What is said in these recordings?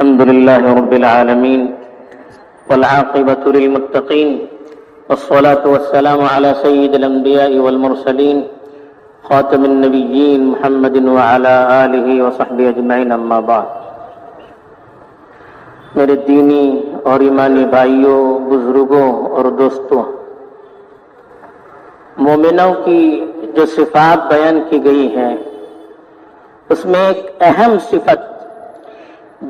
الحمد لله رب العالمين والعاقبة للمتقين والصلاة والسلام على سيد الأنبياء والمرسلين خاتم النبيين محمد وعلى آله وصحبه أجمعين اما بعد۔ میرے دینی اور ایمانی بھائیوں، بزرگوں اور دوستوں، مومنوں کی جو صفات بیان کی گئی ہیں اس میں ایک اہم صفت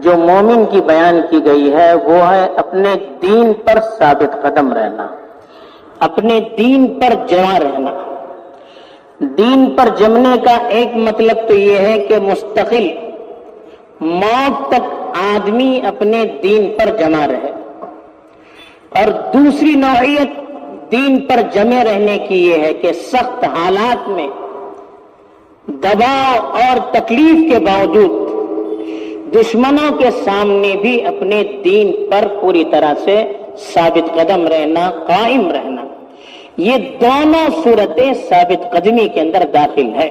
جو مومن کی بیان کی گئی ہے وہ ہے اپنے دین پر ثابت قدم رہنا، اپنے دین پر جمع رہنا۔ دین پر جمنے کا ایک مطلب تو یہ ہے کہ مستقل موت تک آدمی اپنے دین پر جمع رہے، اور دوسری نوعیت دین پر جمے رہنے کی یہ ہے کہ سخت حالات میں دباؤ اور تکلیف کے باوجود دشمنوں کے سامنے بھی اپنے دین پر پوری طرح سے ثابت قدم رہنا، قائم رہنا۔ یہ دونوں صورتیں ثابت قدمی کے اندر داخل ہے،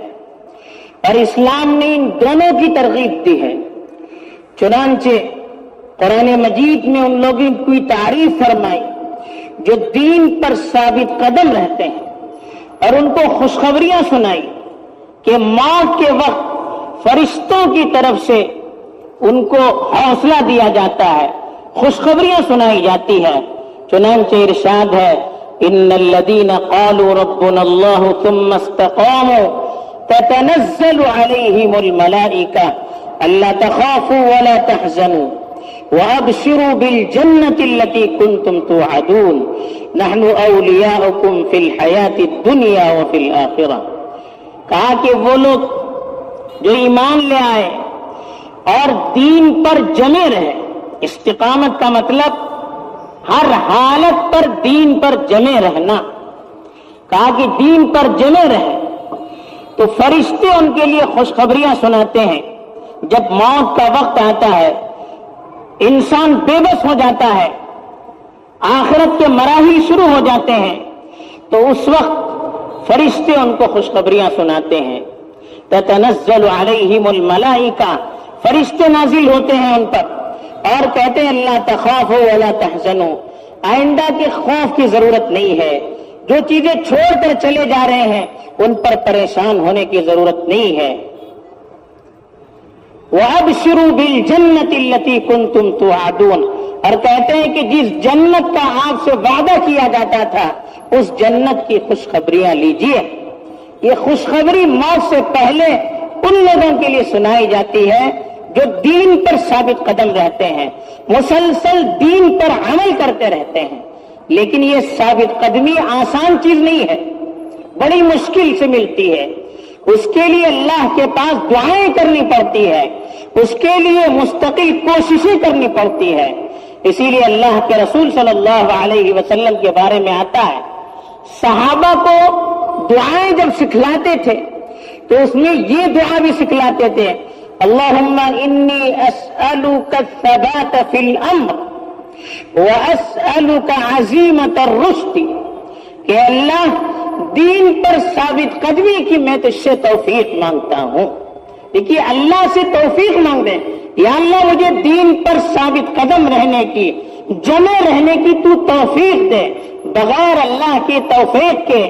اور اسلام نے ان دونوں کی ترغیب دی ہے۔ چنانچہ قرآن مجید میں ان لوگوں کی تعریف فرمائی جو دین پر ثابت قدم رہتے ہیں، اور ان کو خوشخبریاں سنائی کہ موت کے وقت فرشتوں کی طرف سے ان کو حوصلہ دیا جاتا ہے، خوشخبریاں سنائی جاتی ہے۔ چنانچہ ارشاد ہے ان الذين قالوا ربنا الله ثم استقاموا تتنزل عليهم الملائكة الا تخافوا ولا تحزنوا وابشروا بالجنة التي كنتم توعدون نحن اولیاؤکم فی الحیاة الدنیا وفی الآخرہ۔ کہا کہ وہ لوگ جو ایمان لے آئے اور دین پر جمے رہے، استقامت کا مطلب ہر حالت پر دین پر جمے رہنا۔ کہا کہ دین پر جمے رہے تو فرشتے ان کے لیے خوشخبریاں سناتے ہیں۔ جب موت کا وقت آتا ہے، انسان بے بس ہو جاتا ہے، آخرت کے مراحل شروع ہو جاتے ہیں، تو اس وقت فرشتے ان کو خوشخبریاں سناتے ہیں۔ تتنزل علیہم الملائکہ، فرشتے نازل ہوتے ہیں ان پر اور کہتے ہیں اللہ تخافوا ولا تحزنوا، آئندہ کے خوف کی ضرورت نہیں ہے، جو چیزیں چھوڑ کر چلے جا رہے ہیں ان پر پریشان ہونے کی ضرورت نہیں ہے۔ وَأَبْشِرُوا بِالْجَنَّةِ الَّتِي كُنْتُمْ تُوعَدُونَ، اور کہتے ہیں کہ جس جنت کا آپ سے وعدہ کیا جاتا تھا اس جنت کی خوشخبریاں لیجئے۔ یہ خوشخبری موت سے پہلے ان لوگوں کے لیے سنائی جاتی ہے جو دین پر ثابت قدم رہتے ہیں، مسلسل دین پر عمل کرتے رہتے ہیں۔ لیکن یہ ثابت قدمی آسان چیز نہیں ہے، بڑی مشکل سے ملتی ہے۔ اس کے لیے اللہ کے پاس دعائیں کرنی پڑتی ہے، اس کے لیے مستقل کوششیں کرنی پڑتی ہے۔ اسی لیے اللہ کے رسول صلی اللہ علیہ وسلم کے بارے میں آتا ہے، صحابہ کو دعائیں جب سکھلاتے تھے تو اس میں یہ دعا بھی سکھلاتے تھے، اللہم انی اسألک الثبات فی الامر واسألک عزیمت الرشد، کہ اللہ دین پر ثابت قدمی کی میں تجھ سے توفیق مانگتا ہوں۔ دیکھیے اللہ سے توفیق مانگ دیں، یا اللہ مجھے دین پر ثابت قدم رہنے کی، جمع رہنے کی تو توفیق دے۔ بغیر اللہ کی توفیق کے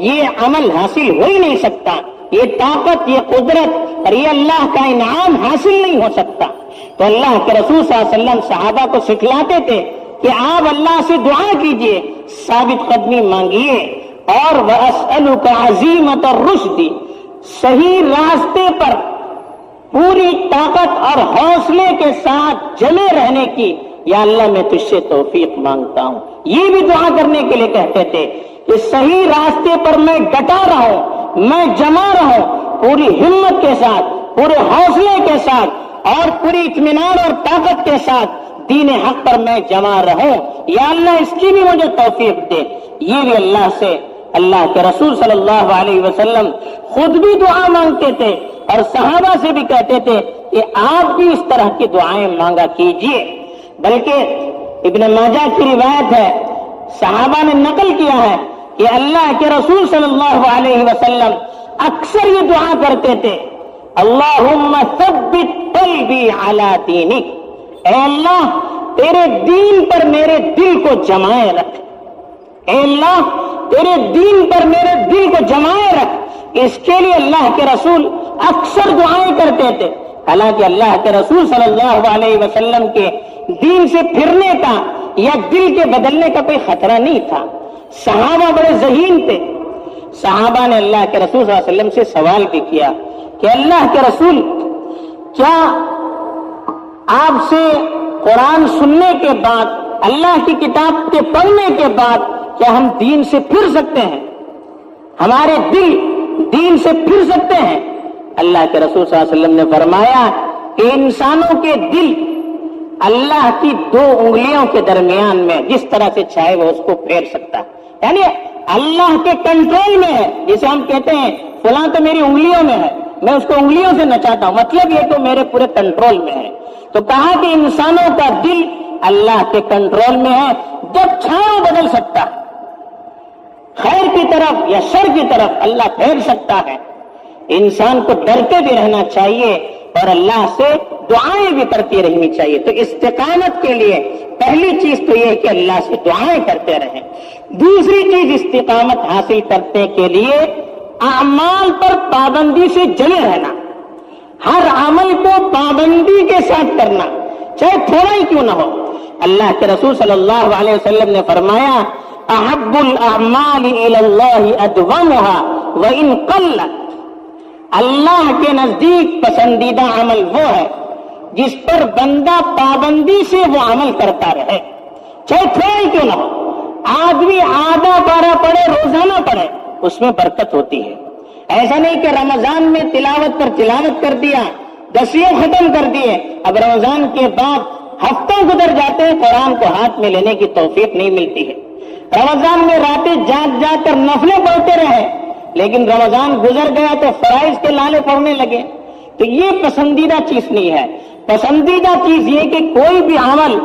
یہ عمل حاصل ہو ہی نہیں سکتا، یہ طاقت، یہ قدرت اور یہ اللہ کا انعام حاصل نہیں ہو سکتا۔ تو اللہ کے رسول صلی اللہ علیہ وسلم صحابہ کو سکھلاتے تھے کہ آپ اللہ سے دعا کیجئے، ثابت قدمی مانگیے، اور وَأَسْأَلُكَ عَزِيمَةَ الرُّشْدِ، صحیح راستے پر پوری طاقت اور حوصلے کے ساتھ جمے رہنے کی یا اللہ میں تجھ سے توفیق مانگتا ہوں۔ یہ بھی دعا کرنے کے لیے کہتے تھے کہ صحیح راستے پر میں ڈٹا رہوں، میں جمع رہوں، پوری ہمت کے ساتھ، پورے حوصلے کے ساتھ اور پوری اطمینان اور طاقت کے ساتھ دین حق پر میں جمع رہوں، یا اللہ اس کی بھی مجھے توفیق دے۔ یہ بھی اللہ سے، اللہ کے رسول صلی اللہ علیہ وسلم خود بھی دعا مانگتے تھے اور صحابہ سے بھی کہتے تھے کہ آپ بھی اس طرح کی دعائیں مانگا کیجئے۔ بلکہ ابن ماجہ کی روایت ہے، صحابہ نے نقل کیا ہے کہ اللہ کے رسول صلی اللہ علیہ وسلم اکثر یہ دعا کرتے تھے، اللہم ثبت قلبی علی دینک، اے اللہ تیرے دین پر میرے دل کو جمائے رکھ، اے اللہ تیرے دین پر میرے دل کو جمائے رکھ۔ اس کے لیے اللہ کے رسول اکثر دعائیں کرتے تھے۔ حالانکہ اللہ کے رسول صلی اللہ علیہ وسلم کے دین سے پھرنے کا یا دل کے بدلنے کا کوئی خطرہ نہیں تھا۔ صحابہ بڑے ذہین تھے۔ صحابہ نے اللہ کے رسول صلی اللہ علیہ وسلم سے سوال بھی کیا کہ اللہ کے رسول، کیا آپ سے قرآن سننے کے بعد، اللہ کی کتاب کے پڑھنے کے بعد کیا ہم دین سے پھر سکتے ہیں؟ ہمارے دل دین سے پھر سکتے ہیں؟ اللہ کے رسول صلی اللہ علیہ وسلم نے فرمایا کہ انسانوں کے دل اللہ کی دو انگلیوں کے درمیان میں جس طرح سے چاہے وہ اس کو پھیر سکتا ہے، یعنی اللہ کے کنٹرول میں ہے۔ جسے ہم کہتے ہیں فلاں تو میری انگلیوں میں ہے، میں اس کو انگلیوں سے نچاتا ہوں، مطلب یہ کہ میرے پورے کنٹرول میں ہے۔ تو کہا کہ انسانوں کا دل اللہ کے کنٹرول میں ہے، جب چاہے وہ بدل سکتا ہے، خیر کی طرف یا شر کی طرف اللہ پھیر سکتا ہے۔ انسان کو ڈرتے بھی رہنا چاہیے اور اللہ سے دعائیں بھی کرتی رہنی چاہیے۔ تو استقامت کے لیے پہلی چیز تو یہ ہے کہ اللہ سے دعائیں کرتے رہیں۔ دوسری چیز استقامت حاصل کرنے کے لیے اعمال پر پابندی سے جمے رہنا، ہر عمل کو پابندی کے ساتھ کرنا، چاہے تھوڑا ہی کیوں نہ ہو۔ اللہ کے رسول صلی اللہ علیہ وسلم نے فرمایا احب الاعمال الی اللہ ادومها وان قلت، اللہ کے نزدیک پسندیدہ عمل وہ ہے جس پر بندہ پابندی سے وہ عمل کرتا رہے، چاہے تھوڑا ہی کیوں نہ ہو۔ آدمی آدھا پارہ پڑھے، روزانہ پڑھے، اس میں برکت ہوتی ہے۔ ایسا نہیں کہ رمضان میں تلاوت پر تلاوت کر دیا، دسیوں ختم کر دیے، اب رمضان کے بعد ہفتوں گزر جاتے ہیں، قرآن کو ہاتھ میں لینے کی توفیق نہیں ملتی ہے۔ رمضان میں راتیں جاگ جاگ کر نفلیں پڑھتے رہے، لیکن رمضان گزر گیا تو فرائض کے لالے پڑھنے لگے، تو یہ پسندیدہ چیز نہیں ہے۔ پسندیدہ چیز یہ کہ کوئی بھی عمل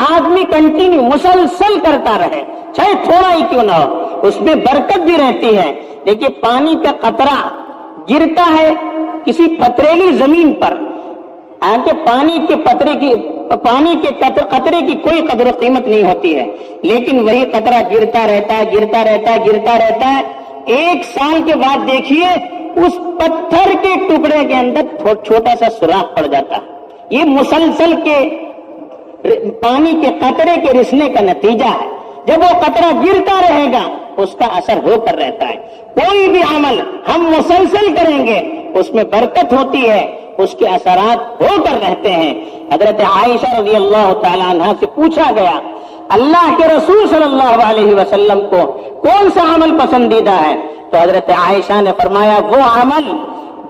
آدمی کنٹینیو مسلسل کرتا رہے، چاہے تھوڑا ہی کیوں نہ ہو، اس میں برکت بھی رہتی ہے۔ دیکھیے پانی کا قطرہ گرتا ہے کسی پتریلی زمین پر، آگے پانی کے قطرے کی کوئی قدر و قیمت نہیں ہوتی ہے، لیکن وہی قطرہ گرتا رہتا ہے، گرتا رہتا ہے، گرتا رہتا ہے۔ ایک سال کے بعد دیکھیے اس پتھر کے ٹکڑے کے اندر چھوٹا سا سوراخ پڑ جاتا ہے۔ یہ مسلسل کے پانی کے قطرے کے رسنے کا نتیجہ ہے۔ جب وہ قطرہ گرتا رہے گا اس کا اثر ہو کر رہتا ہے۔ کوئی بھی عمل ہم مسلسل کریں گے اس میں برکت ہوتی ہے، اس کے اثرات ہو کر رہتے ہیں۔ حضرت عائشہ رضی اللہ تعالی عنہا سے پوچھا گیا اللہ کے رسول صلی اللہ علیہ وسلم کو کون سا عمل پسندیدہ ہے؟ تو حضرت عائشہ نے فرمایا وہ عمل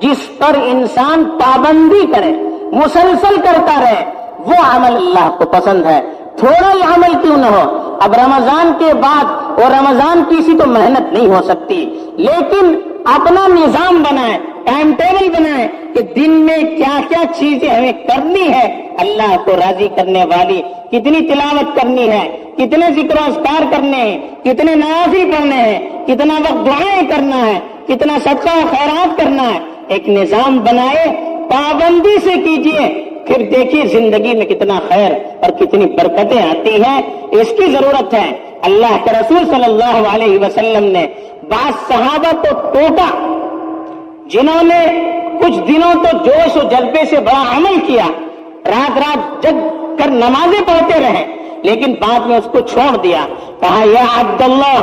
جس پر انسان پابندی کرے، مسلسل کرتا رہے، وہ عمل اللہ کو پسند ہے، تھوڑا ہی عمل کیوں نہ ہو۔ اب رمضان کے بعد اور رمضان کی سی تو محنت نہیں ہو سکتی، لیکن اپنا نظام بنائیں، ٹائم ٹیبل بنائیں کہ دن میں کیا کیا چیزیں ہمیں کرنی ہے اللہ کو راضی کرنے والی، کتنی تلاوت کرنی ہے، کتنے ذکر و اذکار کرنے ہیں، کتنے نوافل پڑھنے ہیں، کتنا وقت دعائیں کرنا ہے، کتنا صدقہ و خیرات کرنا ہے۔ ایک نظام بنائے، پابندی سے کیجئے، پھر دیکھیے زندگی میں کتنا خیر اور کتنی برکتیں آتی ہیں۔ اس کی ضرورت ہے۔ اللہ کے رسول صلی اللہ علیہ وسلم نے بعض صحابہ کو ٹوٹا جنہوں نے کچھ دنوں تو جوش و جذبے سے بڑا عمل کیا، رات رات جگ کر نمازیں پڑھتے رہے، لیکن بعد میں اس کو چھوڑ دیا۔ کہا یا عبداللہ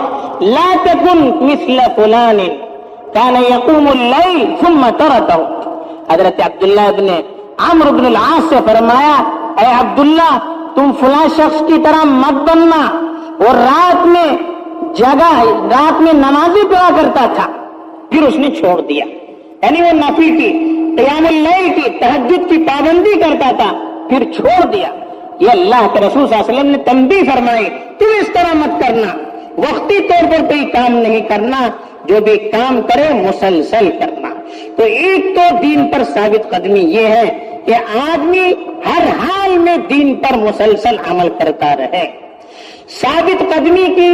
لا تکن مثل فلان کان یقوم اللیل ثم ترکہ۔ حضرت عبداللہ ابن عمرو بن العاص سے فرمایا اے عبداللہ تم فلاں شخص کی طرح مت بننا، اور رات میں نمازیں پڑھا کرتا تھا، پھر اس نے چھوڑ دیا، یعنی وہ نفل کی، قیام اللیل کی، تہجد کی پابندی کرتا تھا، پھر چھوڑ دیا۔ یہ اللہ کے رسول صلی اللہ علیہ وسلم نے تنبیہ فرمائی تم اس طرح مت کرنا، وقتی طور پر کوئی کام نہیں کرنا، جو بھی کام کرے مسلسل کرنا۔ تو ایک تو دین پر ثابت قدمی یہ ہے کہ آدمی ہر حال میں دین پر مسلسل عمل کرتا رہے۔ ثابت قدمی کی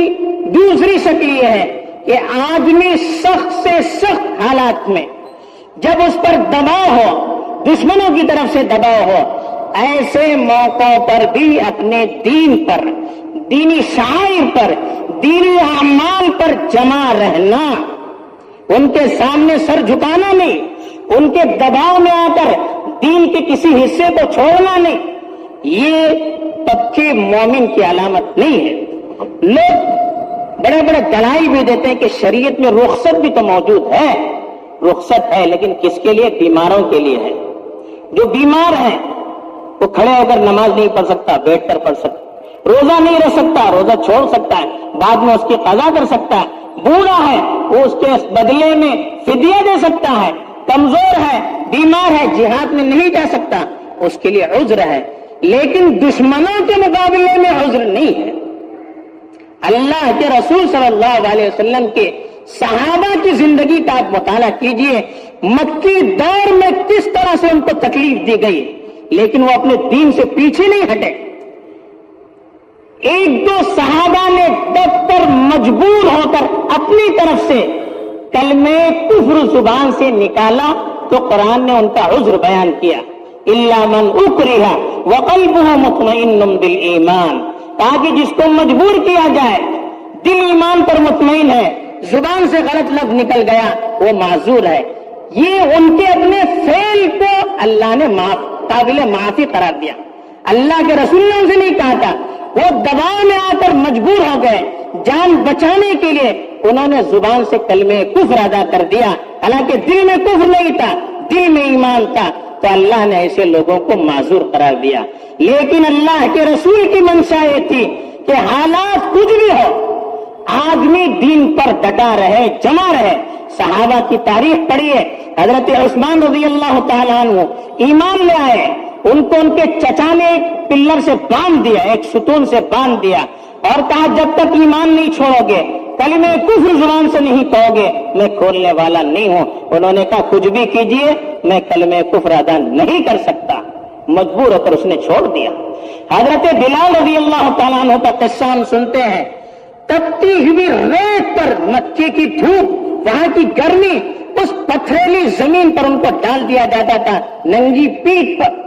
دوسری شکل یہ ہے کہ آدمی سخت سے سخت حالات میں جب اس پر دباؤ ہو، دشمنوں کی طرف سے دباؤ ہو، ایسے موقعوں پر بھی اپنے دین پر، دینی شعائر پر، دینی اعمال پر جمع رہنا، ان کے سامنے سر جھکانا نہیں، ان کے دباؤ میں آ کر دین کے کسی حصے کو چھوڑنا نہیں، یہ پکے مومن کی علامت نہیں ہے۔ لوگ بڑے بڑے دلائل بھی دیتے ہیں کہ شریعت میں رخصت بھی تو موجود ہے، رخصت ہے لیکن کس کے لیے؟ بیماروں کے لیے ہے۔ جو بیمار ہیں وہ کھڑے ہو کر نماز نہیں پڑھ سکتا، بیٹھ کر پڑھ سکتا، روزہ نہیں رکھ سکتا، روزہ چھوڑ سکتا ہے، بعد میں اس کی قضا کر سکتا ہے، بوڑھا ہے وہ اس کے بدلے میں فدیہ دے سکتا ہے، کمزور ہے، بیمار ہے، جہاد میں نہیں جا سکتا، اس کے لیے عذر ہے، لیکن دشمنوں کے مقابلے میں عذر نہیں ہے۔ اللہ کے رسول صلی اللہ علیہ وسلم کے صحابہ کی زندگی کا آپ مطالعہ کیجئے، مکی دور میں کس طرح سے ان کو تکلیف دی گئی، لیکن وہ اپنے دین سے پیچھے نہیں ہٹے۔ ایک دو صحابہ نے دب کر مجبور ہو کر اپنی طرف سے کلمہ کفر زبان سے نکالا تو قرآن نے ان کا عذر بیان کیا، الا من اکرہ وقلبہ مطمئن بالایمان، تاکہ جس کو مجبور کیا جائے، دل ایمان پر مطمئن ہے، زبان سے غلط لفظ نکل گیا، وہ معذور ہے۔ یہ ان کے اپنے فعل کو اللہ نے قابل معافی قرار دیا۔ اللہ کے رسول نے ان سے نہیں کہا تھا، وہ دباؤ میں آ کر مجبور ہو گئے، جان بچانے کے لیے انہوں نے زبان سے کلمہ کفر ادا کر دیا، حالانکہ دل میں کفر نہیں تھا، دل میں ایمان تھا، تو اللہ نے ایسے لوگوں کو معذور قرار دیا۔ لیکن اللہ کے رسول کی منشا یہ تھی کہ حالات کچھ بھی ہو، آدمی دین پر ڈٹا رہے، جمع رہے۔ صحابہ کی تاریخ پڑھیے، حضرت عثمان رضی اللہ تعالیٰ عنہ ایمان لے آئے، ان کو ان کے چچا نے ایک پلر سے باندھ دیا، ایک ستون سے باندھ دیا، اور کہا جب تک ایمان نہیں چھوڑو گے، کلمہ کفر زبان سے نہیں کہو گے، میں کھولنے والا نہیں ہوں۔ انہوں نے کہا کچھ بھی کیجئے، میں کلمہ کفر ادا نہیں کر سکتا، مجبور ہو کر اس نے چھوڑ دیا۔ حضرت بلال رضی اللہ تعالیٰ عنہ کا قصہ ہم سنتے ہیں، تپتی ہوئی ریت پر، مکے کی دھوپ، وہاں کی گرمی، اس پتھریلی زمین پر ان کو ڈال دیا جاتا تھا، ننگی پیٹھ پر،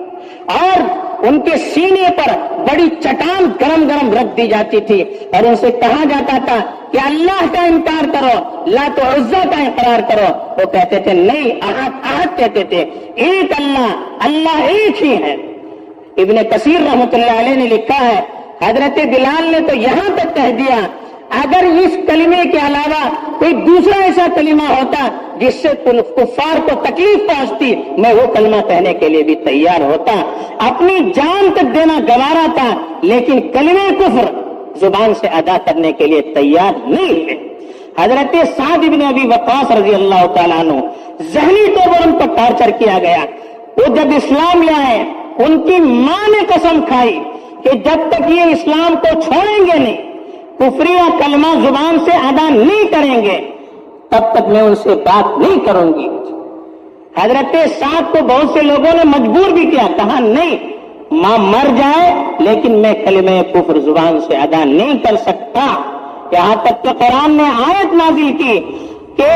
اور ان کے سینے پر بڑی چٹان گرم گرم رکھ دی جاتی تھی، اور ان سے کہا جاتا تھا کہ اللہ کا انکار کرو، لات و عزا کا اقرار کرو۔ وہ کہتے تھے نہیں، احد کہتے تھے، ایک اللہ، اللہ ایک ہی ہے۔ ابن کثیر رحمۃ اللہ علیہ نے لکھا ہے، حضرت بلال نے تو یہاں تک کہہ دیا اگر اس کلمے کے علاوہ کوئی دوسرا ایسا کلمہ ہوتا جس سے کفار کو تکلیف پہنچتی، میں وہ کلمہ کہنے کے لیے بھی تیار ہوتا، اپنی جان تک دینا گوارا تھا، لیکن کلمہ کفر زبان سے ادا کرنے کے لیے تیار نہیں ہے۔ حضرت سعد بن ابی وقاص رضی اللہ تعالیٰ عنہ، ذہنی طور پر ان پر ٹارچر کیا گیا، وہ جب اسلام لے آئے، ان کی ماں نے قسم کھائی کہ جب تک یہ اسلام کو چھوڑیں گے نہیں، کفریہ کلمہ زبان سے ادا نہیں کریں گے، تب تک میں ان سے بات نہیں کروں گی۔ حضرت سعد کو بہت سے لوگوں نے مجبور بھی کیا، کہا نہیں، ماں مر جائے لیکن میں کلمہ کفر زبان سے ادا نہیں کر سکتا۔ یہاں تک کہ قرآن نے آیت نازل کی کہ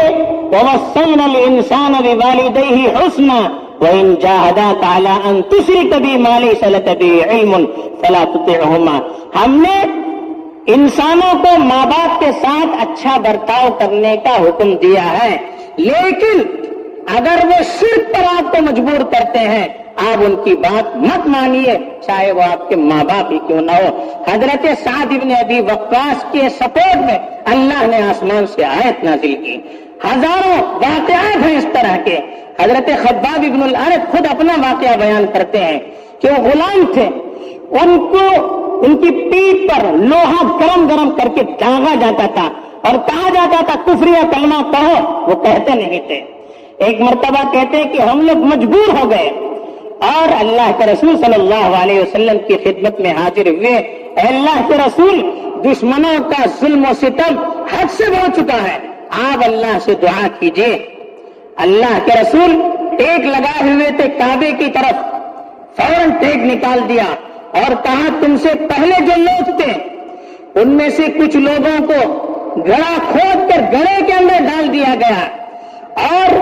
وَوَصَّيْنَا الْإِنسَانَ بِوَالِدَيْهِ حُسْنًا وَإِنْ جَاهَدَاكَ عَلَىٰ أَن تُشْرِكَ بِي مَا لَيْسَ لَكَ بِهِ عِلْمٌ فَلَا تُطِعْهُمَا۔ ہم نے انسانوں کو ماں باپ کے ساتھ اچھا برتاؤ کرنے کا حکم دیا ہے، لیکن اگر وہ شرک پر آپ کو مجبور کرتے ہیں، آپ ان کی بات مت مانیے، چاہے وہ آپ کے ماں باپ ہی کیوں نہ ہو۔ حضرت سعد بن ابی وقاص کے سپورٹ میں اللہ نے آسمان سے آیت نازل کی۔ ہزاروں واقعات ہیں اس طرح کے۔ حضرت خباب بن الارت خود اپنا واقعہ بیان کرتے ہیں کہ وہ غلام تھے، ان کو ان کی پیٹھ پر لوہا گرم گرم کر کے داغا جاتا تھا اور کہا جاتا تھا کفریہ کلمہ کہو، وہ کہتے نہیں تھے۔ ایک مرتبہ کہتے کہ ہم لوگ مجبور ہو گئے اور اللہ کے رسول صلی اللہ علیہ وسلم کی خدمت میں حاضر ہوئے، اے اللہ کے رسول، دشمنوں کا ظلم و ستم حد سے بڑھ چکا ہے، آپ اللہ سے دعا کیجیے۔ اللہ کے رسول ٹیک لگائے ہوئے تھے کعبے کی طرف، فوراً ٹیک نکال دیا اور کہا تم سے پہلے جو لوگ تھے ان میں سے کچھ لوگوں کو گڑھا کھود کر گڑھے کے اندر ڈال دیا گیا اور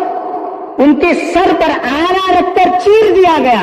ان کے سر پر آنا رکھ کر چیر دیا گیا،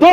2